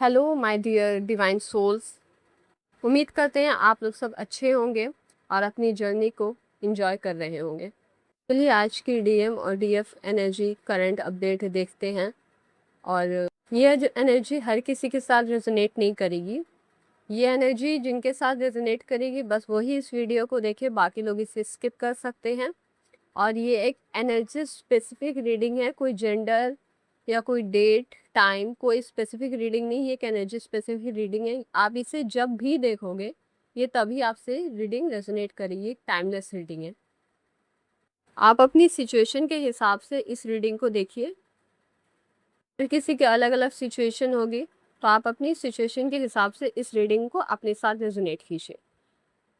Hello my dear divine souls. उम्मीद करते हैं आप लोग सब अच्छे होंगे और अपनी जर्नी को एंजॉय कर रहे होंगे। चलिए आज की डीएम और डीएफ एनर्जी करंट अपडेट देखते हैं। और ये जो एनर्जी हर किसी के साथ रेजोनेट नहीं करेगी। ये एनर्जी जिनके साथ रेजोनेट करेगी बस वही इस वीडियो को देखे, बाकी लोग इसे स्किप कर सकते हैं। और ये एक एनर्जी स्पेसिफिक रीडिंग है, कोई जेंडर या कोई डेट टाइम कोई स्पेसिफिक रीडिंग नहीं है, एक एनर्जी स्पेसिफिक रीडिंग है। आप इसे जब भी देखोगे ये तभी आपसे रीडिंग रेजोनेट करेगी, टाइमलेस रीडिंग है। आप अपनी सिचुएशन के हिसाब से इस रीडिंग को देखिए। हर किसी के अलग अलग सिचुएशन होगी, तो आप अपनी सिचुएशन के हिसाब से इस रीडिंग को अपने साथ रेजोनेट कीजिए।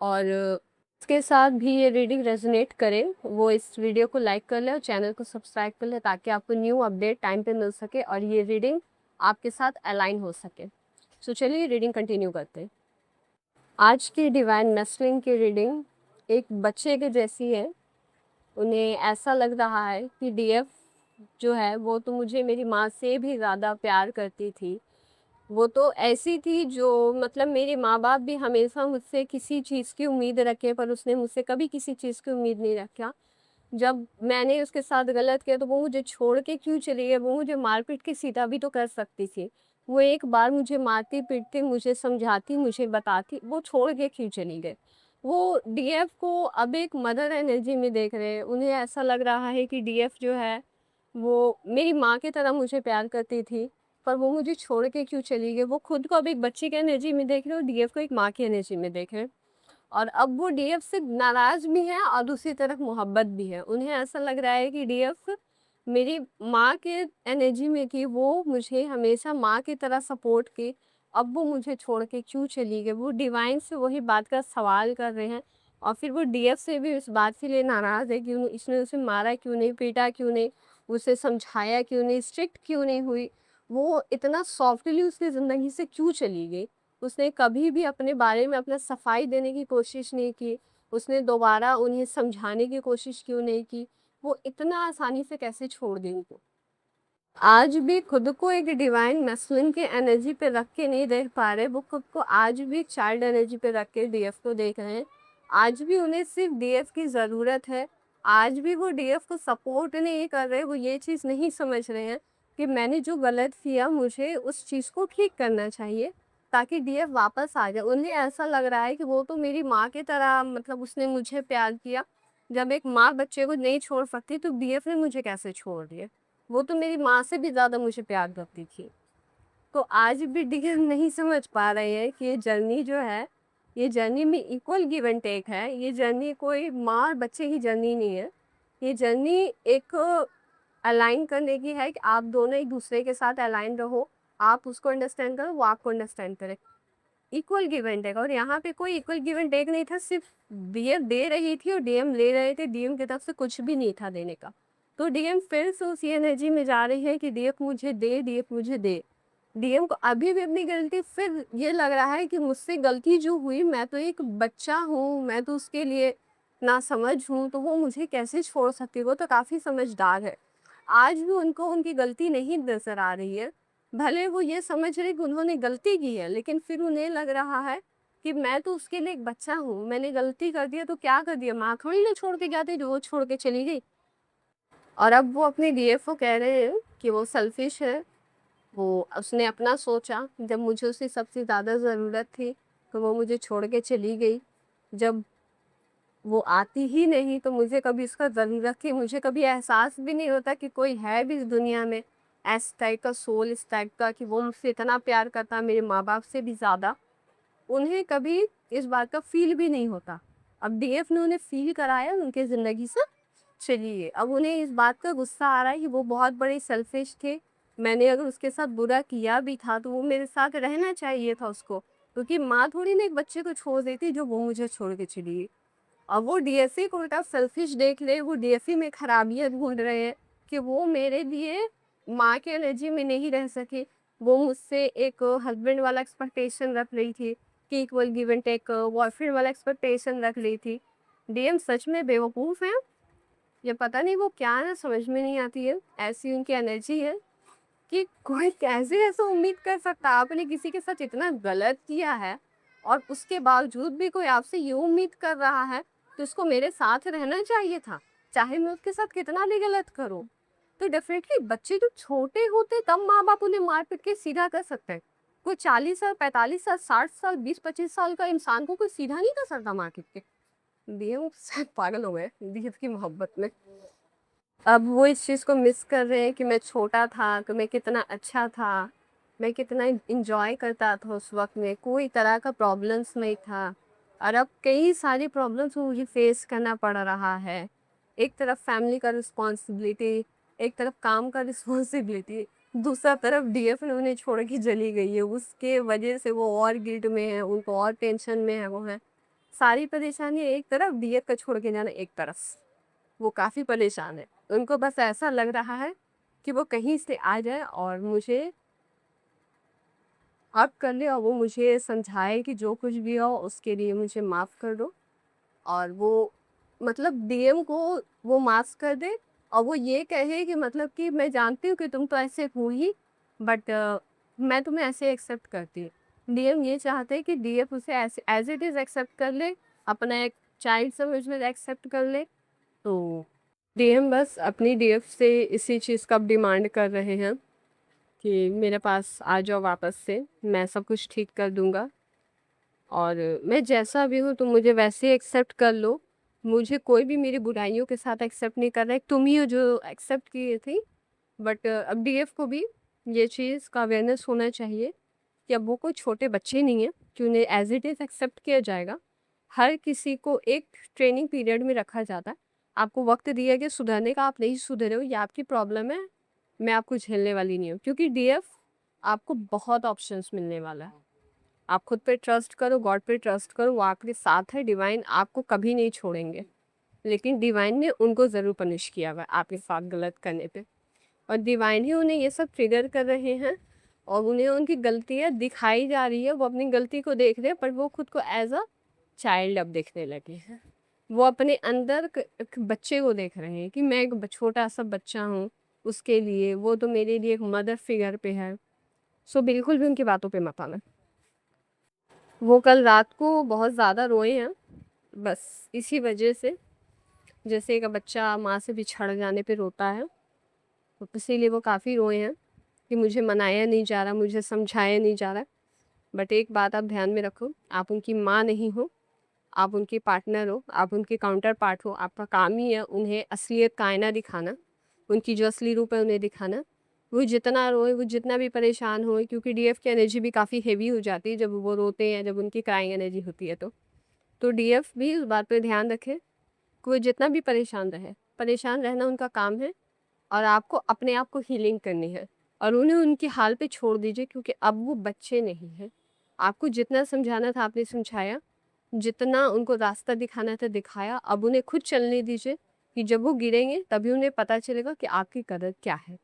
और इसके साथ भी ये रीडिंग रेजोनेट करे वो इस वीडियो को लाइक कर ले और चैनल को सब्सक्राइब कर ले, ताकि आपको न्यू अपडेट टाइम पे मिल सके और ये रीडिंग आपके साथ अलाइन हो सके। सो चलिए रीडिंग कंटिन्यू करते हैं। आज की डिवाइन मैस्कुलिन की रीडिंग एक बच्चे के जैसी है। उन्हें ऐसा लग रहा है कि डीएफ जो है वो तो मुझे मेरी माँ से भी ज़्यादा प्यार करती थी। वो तो ऐसी थी जो मतलब मेरे माँ बाप भी हमेशा मुझसे किसी चीज़ की उम्मीद रखे, पर उसने मुझसे कभी किसी चीज़ की उम्मीद नहीं रखा। जब मैंने उसके साथ गलत किया तो वो मुझे छोड़ के क्यों चली गई? वो मुझे मार पीट के सीधा भी तो कर सकती थी। वो एक बार मुझे मारती पीटती, मुझे समझाती, मुझे बताती, वो छोड़ के क्यों चली गई? वो डीएफ को अब एक मदर एनर्जी में देख रहे हैं। उन्हें ऐसा लग रहा है कि डीएफ जो है वो मेरी माँ की तरह मुझे प्यार करती थी, पर वो मुझे छोड़ के क्यों चली गई? वो खुद को अब एक बच्चे की एनर्जी में देख रहे हैं और डीएफ को एक माँ की एनर्जी में देख रहे हैं। और अब वो डीएफ से नाराज़ भी हैं और दूसरी तरफ मोहब्बत भी है। उन्हें ऐसा लग रहा है कि डीएफ मेरी माँ के एनर्जी में थी, वो मुझे हमेशा माँ की तरह सपोर्ट की, अब वो मुझे छोड़ के क्यों चली गई? वो डिवाइन से वही बात का सवाल कर रहे हैं। और फिर वो डीएफ से भी इस बात के लिए नाराज़ है कि इसने उसे मारा क्यों नहीं, पीटा क्यों नहीं, उसे समझाया क्यों नहीं, स्ट्रिक्ट क्यों नहीं हुई? वो इतना सॉफ्टली उसकी ज़िंदगी से क्यों चली गई? उसने कभी भी अपने बारे में अपना सफाई देने की कोशिश नहीं की। उसने दोबारा उन्हें समझाने की कोशिश क्यों नहीं की? वो इतना आसानी से कैसे छोड़ दें उनको? आज भी खुद को एक डिवाइन मैस्कुलिन की एनर्जी पे रख के नहीं देख पा रहे। वो खुद को आज भी चाइल्ड एनर्जी पे रख के डीएफ को देख रहे हैं। आज भी उन्हें सिर्फ डीएफ की ज़रूरत है। आज भी वो डीएफ को सपोर्ट नहीं कर रहे। वो ये चीज़ नहीं समझ रहे हैं कि मैंने जो गलत किया मुझे उस चीज़ को ठीक करना चाहिए, ताकि डीएफ वापस आ जाए। उन्हें ऐसा लग रहा है कि वो तो मेरी माँ की तरह मतलब उसने मुझे प्यार किया। जब एक माँ बच्चे को नहीं छोड़ सकती तो डीएफ ने मुझे कैसे छोड़ दिया? वो तो मेरी माँ से भी ज़्यादा मुझे प्यार करती थी। तो आज भी डीएफ नहीं समझ पा रहे हैं कि ये जर्नी जो है, ये जर्नी में इक्वल गिव एंड टेक है। ये जर्नी कोई माँ और बच्चे की जर्नी नहीं है। ये जर्नी एक अलाइन करने की है कि आप दोनों एक दूसरे के साथ अलाइन रहो। आप उसको अंडरस्टैंड करो, वो आपको अंडरस्टैंड करे। Equal give and take. और यहाँ पे कोई इक्वल गिव एंड टेक नहीं था, सिर्फ डीएम दे रही थी और डीएम ले रहे थे। डीएम की तरफ से कुछ भी नहीं था देने का। तो डीएम फिर से उसी एनर्जी में जा रही है कि डीएफ मुझे दे, डीएफ मुझे दे। डीएम को अभी भी अपनी गलती फिर ये लग रहा है कि मुझसे गलती जो हुई, मैं तो एक बच्चा हूँ, मैं तो उसके लिए ना समझ हूँ, तो वो मुझे कैसे छोड़ सकती है? वो तो काफ़ी समझदार है। आज भी उनको उनकी गलती नहीं नज़र आ रही है। भले वो ये समझ रहे कि उन्होंने गलती की है, लेकिन फिर उन्हें लग रहा है कि मैं तो उसके लिए एक बच्चा हूँ, मैंने गलती कर दिया तो क्या कर दिया? माँ थोड़ी ना छोड़ के जाती जो वो छोड़ के चली गई। और अब वो अपने डीएफ को कह रहे हैं कि वो सेल्फिश है। वो उसने अपना सोचा, जब मुझे उसकी सबसे ज़्यादा ज़रूरत थी, तो वो मुझे छोड़ के चली गई। जब वो आती ही नहीं तो मुझे कभी उसका ज़रूरत थी, मुझे कभी एहसास भी नहीं होता कि कोई है भी इस दुनिया में इस टाइप का सोल, इस टाइप का कि वो मुझसे इतना प्यार करता, मेरे माँ-बाप से भी ज़्यादा। उन्हें कभी इस बात का फ़ील भी नहीं होता। अब डीएफ ने उन्हें फ़ील कराया, उनकी ज़िंदगी से चली गई। अब उन्हें इस बात का गुस्सा आ रहा है कि वो बहुत बड़े सेल्फिश थे। मैंने अगर उसके साथ बुरा किया भी था तो वो मेरे साथ रहना चाहिए था उसको, क्योंकि माँ थोड़ी ना एक बच्चे को छोड़ देती जो वो मुझे छोड़ के चली गई। अब वो डीएसई को उल्टा सेल्फिश देख रहे, वो डीएसई में खराबियाँ ढूँढ रहे हैं कि वो मेरे लिए माँ के एनर्जी में नहीं रह सके। वो मुझसे एक हस्बैंड वाला एक्सपेक्टेशन रख रही थी कि equal give and take, boyfriend वाला एक्सपेक्टेशन रख रही थी। डीएम सच में बेवकूफ़ हैं। ये पता नहीं वो क्या है, समझ में नहीं आती है। ऐसी उनकी एनर्जी है कि कोई कैसे ऐसा उम्मीद कर सकता है? आपने किसी के साथ इतना गलत किया है और उसके बावजूद भी कोई आपसे ये उम्मीद कर रहा है, तो उसको मेरे साथ रहना चाहिए था, चाहे मैं उसके साथ कितना भी गलत करूँ। तो डेफ़िनेटली बच्चे जब छोटे होते तब माँ-बाप उन्हें मार-पीट के सीधा कर सकते हैं। कोई 40 साल, 45 साल, 60 साल, 20-25 साल का इंसान को कोई सीधा नहीं कर सकता मार-पीट के। डीएम शायद पागल हो गए डीएफ की मोहब्बत में। अब वो इस चीज़ को मिस कर रहे हैं कि मैं छोटा था, तो मैं कितना अच्छा था, मैं कितना एन्जॉय करता था उस वक़्त में, कोई तरह का प्रॉब्लम्स नहीं था। और अब कई सारी प्रॉब्लम्स मुझे फेस करना पड़ रहा है। एक तरफ फैमिली का रिस्पॉन्सिबिलिटी, एक तरफ काम का रिस्पॉन्सिबिलिटी, दूसरा तरफ डीएफ ने उन्हें छोड़ के चली गई है, उसके वजह से वो और गिल्ट में है, उनको और टेंशन में है वो है। सारी परेशानी एक तरफ, डीएफ का छोड़ के जाना एक तरफ। वो काफ़ी परेशान है। उनको बस ऐसा लग रहा है कि वो कहीं से आ जाए और मुझे हग कर ले और वो मुझे समझाए कि जो कुछ भी हो उसके लिए मुझे माफ़ कर दो। और वो मतलब डीएम को वो माफ़ कर दे और वो ये कहे कि मतलब कि मैं जानती हूँ कि तुम तो ऐसे हो ही, बट मैं तुम्हें ऐसे एक्सेप्ट करती हूँ। डीएम ये चाहते हैं कि डीएफ उसे ऐसे एज़ इट इज़ एक्सेप्ट कर ले, अपना एक चाइल्ड समझ में एक्सेप्ट कर ले। तो डीएम बस अपनी डीएफ से इसी चीज़ का अब डिमांड कर रहे हैं कि मेरे पास आ जाओ वापस से, मैं सब कुछ ठीक कर दूँगा और मैं जैसा भी हूँ तुम मुझे वैसे ही एक्सेप्ट कर लो। मुझे कोई भी मेरी बुराइयों के साथ एक्सेप्ट नहीं कर रहा है, तुम ही हो जो एक्सेप्ट किए थी। बट अब डीएफ को भी ये चीज़ का अवेयरनेस होना चाहिए कि अब वो कोई छोटे बच्चे नहीं हैं कि उन्हें एज़ इट इज़ एक्सेप्ट किया जाएगा। हर किसी को एक ट्रेनिंग पीरियड में रखा जाता है। आपको वक़्त दिया गया सुधरने का, आप नहीं सुधरे हो, ये आपकी प्रॉब्लम है, मैं आपको झेलने वाली नहीं हूँ। क्योंकि डीएफ आपको बहुत ऑप्शंस मिलने वाला है। आप खुद पे ट्रस्ट करो, गॉड पे ट्रस्ट करो, वो आपके साथ है, डिवाइन आपको कभी नहीं छोड़ेंगे। लेकिन डिवाइन ने उनको ज़रूर पनिश किया हुआ है आपके साथ गलत करने पे। और डिवाइन ही उन्हें ये सब ट्रिगर कर रहे हैं और उन्हें उनकी गलतियाँ दिखाई जा रही है, वो अपनी गलती को देख रहे हैं पर वो खुद को एज़ अ चाइल्ड अब देखने लगे हैं। वो अपने अंदर एक बच्चे को देख रहे हैं कि मैं एक छोटा सा बच्चा हूँ उसके लिए, वो तो मेरे लिए एक मदर फिगर पे है। सो बिल्कुल भी उनकी बातों पे मत आना। वो कल रात को बहुत ज़्यादा रोए हैं, बस इसी वजह से, जैसे एक बच्चा माँ से बिछड़ जाने पे रोता है, तो इसीलिए वो काफ़ी रोए हैं कि मुझे मनाया नहीं जा रहा, मुझे समझाया नहीं जा रहा। बट एक बात आप ध्यान में रखो, आप उनकी माँ नहीं हो, आप उनकी पार्टनर हो, आप उनके काउंटर पार्ट हो। आपका काम ही है उन्हें असलियत का आईना दिखाना, उनकी जो असली रूप है उन्हें दिखाना। वो जितना रोए, वो जितना भी परेशान होए, क्योंकि डीएफ की एनर्जी भी काफ़ी हेवी हो जाती है जब वो रोते हैं, जब उनकी क्राइंग एनर्जी होती है तो डीएफ भी उस बात पे ध्यान रखे कि वो जितना भी परेशान रहे, परेशान रहना उनका काम है और आपको अपने आप को हीलिंग करनी है और उन्हें उनके हाल पे छोड़ दीजिए, क्योंकि अब वो बच्चे नहीं हैं। आपको जितना समझाना था आपने समझाया, जितना उनको रास्ता दिखाना था दिखाया, अब उन्हें खुद चलने दीजिए कि जब वो गिरेंगे तभी उन्हें पता चलेगा कि आपकी कदर क्या है।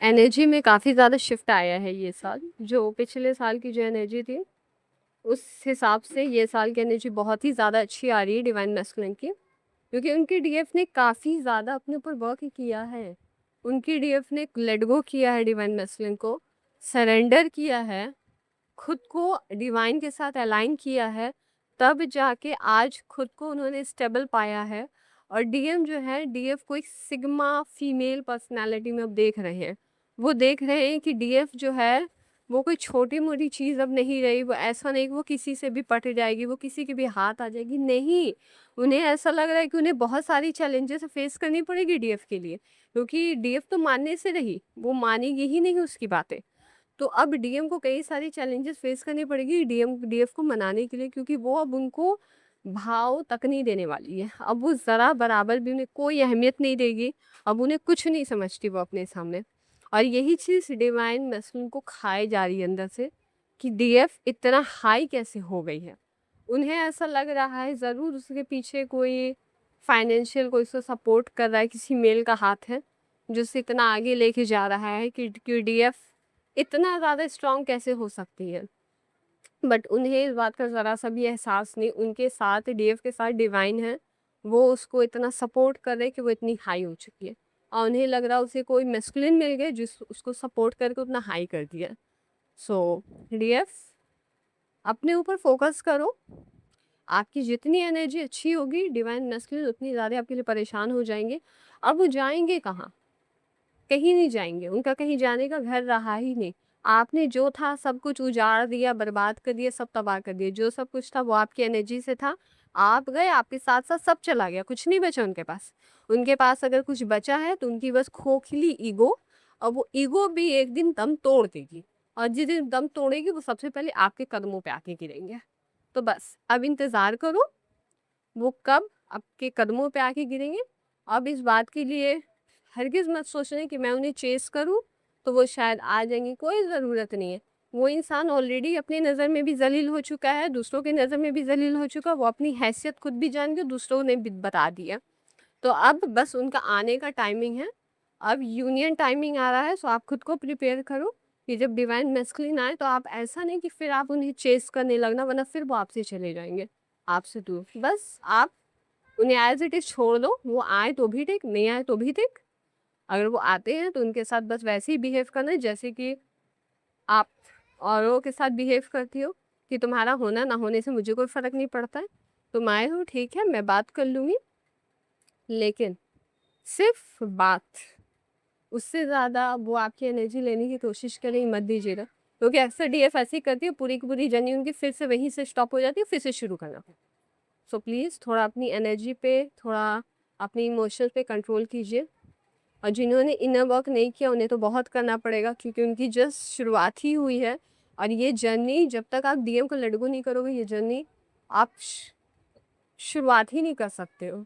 एनर्जी में काफ़ी ज़्यादा शिफ्ट आया है ये साल, जो पिछले साल की जो एनर्जी थी, उस हिसाब से ये साल की एनर्जी बहुत ही ज़्यादा अच्छी आ रही है डिवाइन मैस्कुलिन की, क्योंकि उनकी डीएफ ने काफ़ी ज़्यादा अपने ऊपर वर्क किया है। उनकी डीएफ ने लेट गो किया है डिवाइन मैस्कुलिन को, सरेंडर किया है, खुद को डिवाइन के साथ अलाइन किया है, तब जाके आज खुद को उन्होंने स्टेबल पाया है। और डीएम जो है, डीएफ को एक सिग्मा फीमेल पर्सनालिटी में अब देख रहे हैं। वो देख रहे हैं कि डीएफ जो है वो कोई छोटी मोटी चीज़ अब नहीं रही। वो ऐसा नहीं कि वो किसी से भी पट जाएगी, वो किसी के भी हाथ आ जाएगी, नहीं। उन्हें ऐसा लग रहा है कि उन्हें बहुत सारी चैलेंजेस फेस करनी पड़ेगी डीएफ के लिए, क्योंकि डीएफ तो मानने से रही, वो मानेगी ही नहीं उसकी बातें। तो अब डीएम को कई सारी चैलेंजेस फेस करनी पड़ेगी डीएफ को मनाने के लिए, क्योंकि वो अब उनको भाव तक नहीं देने वाली है। अब वो ज़रा बराबर भी उन्हें कोई अहमियत नहीं देगी, अब उन्हें कुछ नहीं समझती वो अपने सामने। और यही चीज़ डिवाइन मैस्कुलिन को खाए जा रही है अंदर से कि डीएफ इतना हाई कैसे हो गई है। उन्हें ऐसा लग रहा है ज़रूर उसके पीछे कोई फाइनेंशियल कोई उसको सपोर्ट कर रहा है, किसी मेल का हाथ है जो उसे इतना आगे लेके जा रहा है कि डीएफ इतना ज़्यादा स्ट्रॉन्ग कैसे हो सकती है। बट उन्हें इस बात का ज़रा-सा भी एहसास नहीं, उनके साथ डीएफ के साथ डिवाइन है, वो उसको इतना सपोर्ट कर रहे हैं कि वो इतनी हाई हो चुकी है। और उन्हें लग रहा उसे कोई मैस्कुलिन मिल गया जिस उसको सपोर्ट करके उतना हाई कर दिया। सो डीएफ, अपने ऊपर फोकस करो। आपकी जितनी एनर्जी अच्छी होगी, डिवाइन मैस्कुलिन उतनी ज़्यादा आपके लिए परेशान हो जाएंगे। अब वो जाएंगे कहाँ? कहीं नहीं जाएंगे, उनका कहीं जाने का घर रहा ही नहीं। आपने जो था सब कुछ उजाड़ दिया, बर्बाद कर दिया, सब तबाह कर दिया। जो सब कुछ था वो आपकी एनर्जी से था, आप गए, आपके साथ साथ सब चला गया, कुछ नहीं बचा उनके पास। उनके पास अगर कुछ बचा है तो उनकी बस खोखली ईगो, और वो ईगो भी एक दिन दम तोड़ देगी, और जिस दिन दम तोड़ेगी वो सबसे पहले आपके कदमों पे आके गिरेंगे। तो बस अब इंतज़ार करो, वो कब आपके कदमों पे आके गिरेंगे। अब इस बात के लिए हरगिज़ मत सोचना कि मैं उन्हें चेस करूँ तो वो शायद आ जाएंगी, कोई ज़रूरत नहीं है। वो इंसान ऑलरेडी अपनी नज़र में भी ज़लील हो चुका है, दूसरों की नज़र में भी ज़लील हो चुका है, वो अपनी हैसियत खुद भी जान के दूसरों ने भी बता दिया। तो अब बस उनका आने का टाइमिंग है, अब यूनियन टाइमिंग आ रहा है। सो आप खुद को प्रिपेयर करो कि जब डिवाइन मैस्कुलिन आए तो आप ऐसा नहीं कि फिर आप उन्हें चेस करने लगना, वरना फिर वो आपसे चले जाएंगे, आपसे दूर। बस आप उन्हें एज इट इज़ छोड़ दो, वो आए तो भी ठीक, नहीं आए तो भी ठीक। अगर वो आते हैं तो उनके साथ बस वैसे ही बिहेव करना है जैसे कि आप औरों के साथ बिहेव करती हो, कि तुम्हारा होना ना होने से मुझे कोई फ़र्क नहीं पड़ता है, तुम आए हो ठीक है, मैं बात कर लूँगी। लेकिन सिर्फ बात, उससे ज़्यादा वो आपकी एनर्जी लेने की कोशिश करें मत दीजिएगा, क्योंकि अक्सर डीएफ ऐसे ही करती है, पूरी की पूरी जर्नी उनकी फिर से वहीं से स्टॉप हो जाती है, फिर से शुरू करना। सो प्लीज़ थोड़ा अपनी एनर्जी पे, थोड़ा अपनी इमोशंस पे कंट्रोल कीजिए। और जिन्होंने इनर वर्क नहीं किया उन्हें तो बहुत करना पड़ेगा, क्योंकि उनकी जस्ट शुरुआत ही हुई है। और ये जर्नी जब तक आप डीएम को लेट गो नहीं करोगे, ये जर्नी आप शुरुआत ही नहीं कर सकते हो।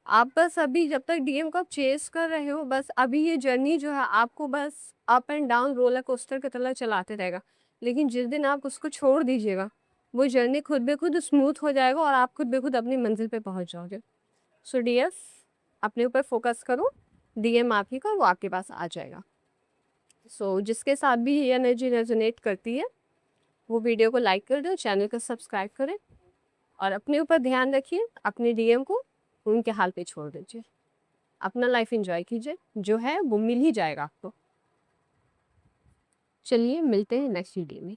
आप बस अभी जब तक डीएम को आप चेस कर रहे हो, बस अभी ये जर्नी जो है आपको बस up and down roller coaster की तरह चलाते रहेगा। लेकिन जिस दिन आप उसको छोड़ दीजिएगा, वो जर्नी खुद ब खुद स्मूथ हो जाएगा और आप खुद ब खुद अपनी मंजिल पे पहुंच जाओगे। सो डीएफ, अपने ऊपर फोकस करो, डीएम आप ही का, वो आपके पास आ जाएगा। सो जिसके साथ भी ये एनर्जी रेजोनेट करती है वो वीडियो को लाइक कर दो, चैनल को सब्सक्राइब करें, और अपने ऊपर ध्यान रखिए, अपने डीएम को उनके हाल पे छोड़ दीजिए, अपना लाइफ एंजॉय कीजिए, जो है वो मिल ही जाएगा आपको। चलिए मिलते हैं नेक्स्ट वीडियो में।